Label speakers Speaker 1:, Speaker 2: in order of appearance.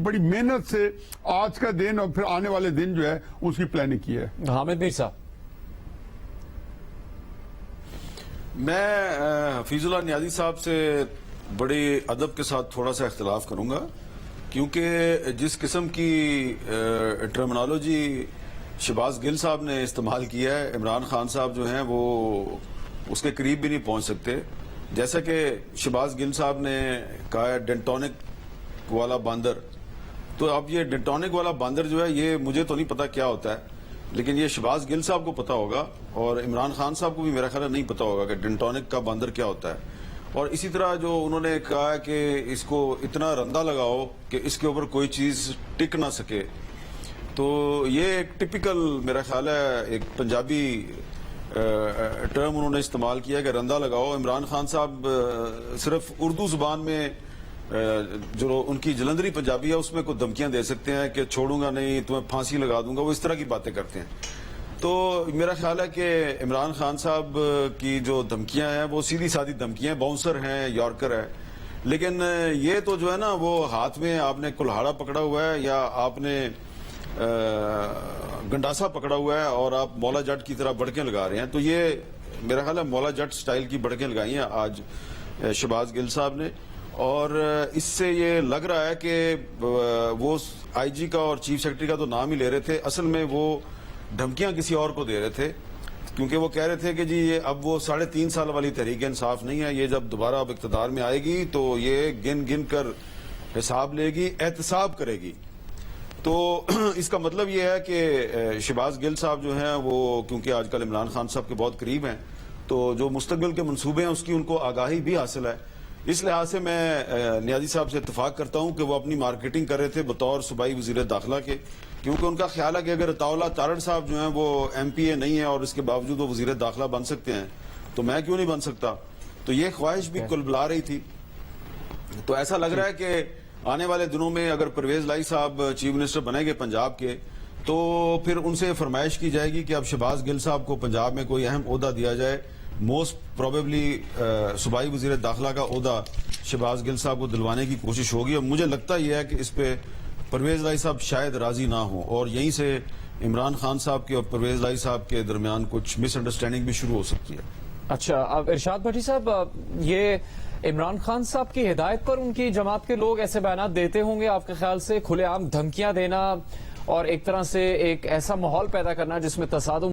Speaker 1: بڑی محنت سے آج کا دن اور پھر آنے والے دن جو ہے اس کی پلاننگ کی ہے.
Speaker 2: حامد میر صاحب.
Speaker 3: میں حفیظ اللہ نیازی صاحب سے بڑے ادب کے ساتھ تھوڑا سا اختلاف کروں گا، کیونکہ جس قسم کی ٹرمنالوجی شہباز گل صاحب نے استعمال کیا ہے، عمران خان صاحب جو ہیں وہ اس کے قریب بھی نہیں پہنچ سکتے. جیسا کہ شہباز گل صاحب نے کہا ہے ڈنٹونک والا باندر، تو اب یہ ڈنٹونک والا باندر جو ہے یہ مجھے تو نہیں پتا کیا ہوتا ہے، لیکن یہ شہباز گل صاحب کو پتا ہوگا اور عمران خان صاحب کو بھی میرا خیال نہیں پتا ہوگا کہ ڈنٹونک کا باندر کیا ہوتا ہے. اور اسی طرح جو انہوں نے کہا ہے کہ اس کو اتنا رندہ لگاؤ کہ اس کے اوپر کوئی چیز ٹک نہ سکے، تو یہ ایک ٹپیکل میرا خیال ہے ایک پنجابی ٹرم انہوں نے استعمال کیا کہ رندہ لگاؤ. عمران خان صاحب صرف اردو زبان میں جو ان کی جلندری پنجابی ہے اس میں کوئی دھمکیاں دے سکتے ہیں کہ چھوڑوں گا نہیں، تمہیں پھانسی لگا دوں گا، وہ اس طرح کی باتیں کرتے ہیں. تو میرا خیال ہے کہ عمران خان صاحب کی جو دھمکیاں ہیں وہ سیدھی سادھی دھمکیاں، باؤنسر ہیں، یارکر ہے. لیکن یہ تو جو ہے نا وہ ہاتھ میں آپ نے کلہاڑا پکڑا ہوا ہے یا آپ نے گنڈاسا پکڑا ہوا ہے اور آپ مولا جٹ کی طرح بڑکیں لگا رہے ہیں. تو یہ میرا خیال ہے مولا جٹ سٹائل کی بڑکیں لگائی ہیں آج شہباز گل صاحب نے، اور اس سے یہ لگ رہا ہے کہ وہ آئی جی کا اور چیف سیکرٹری کا تو نام ہی لے رہے تھے، اصل میں وہ دھمکیاں کسی اور کو دے رہے تھے، کیونکہ وہ کہہ رہے تھے کہ جی یہ اب وہ 3.5 سال والی تحریک انصاف نہیں ہے، یہ جب دوبارہ اب اقتدار میں آئے گی تو یہ گن گن کر حساب لے گی، احتساب کرے گی. تو اس کا مطلب یہ ہے کہ شہباز گل صاحب جو ہیں وہ کیونکہ آج کل عمران خان صاحب کے بہت قریب ہیں، تو جو مستقبل کے منصوبے ہیں اس کی ان کو آگاہی بھی حاصل ہے. اس لحاظ سے میں نیازی صاحب سے اتفاق کرتا ہوں کہ وہ اپنی مارکیٹنگ کر رہے تھے بطور صوبائی وزیر داخلہ کے، کیونکہ ان کا خیال ہے کہ اگر اطاولہ تارڑ صاحب جو ہیں وہ ایم پی اے نہیں ہے اور اس کے باوجود وہ وزیر داخلہ بن سکتے ہیں تو میں کیوں نہیں بن سکتا. تو یہ خواہش بھی کل بلا رہی تھی. تو ایسا لگ رہا ہے کہ آنے والے دنوں میں اگر پرویز لائی صاحب چیف منسٹر بنیں گے پنجاب کے تو پھر ان سے فرمائش کی جائے گی کہ اب شہباز گل صاحب کو پنجاب میں کوئی اہم عہدہ دیا جائے. موسٹ پروبیبلی صوبائی وزیر داخلہ کا عہدہ شہباز گل صاحب کو دلوانے کی کوشش ہوگی، اور مجھے لگتا یہ ہے کہ اس پہ پرویز لائی صاحب شاید راضی نہ ہوں اور یہیں سے عمران خان صاحب کے اور پرویز لائی صاحب کے درمیان کچھ مس انڈرسٹینڈنگ بھی شروع ہو سکتی ہے.
Speaker 2: اچھا، اب ارشاد بھٹی صاحب، یہ عمران خان صاحب کی ہدایت پر ان کی جماعت کے لوگ ایسے بیانات دیتے ہوں گے آپ کے خیال سے؟ کھلے عام دھمکیاں دینا اور ایک طرح سے ایک ایسا ماحول پیدا کرنا جس میں تصادم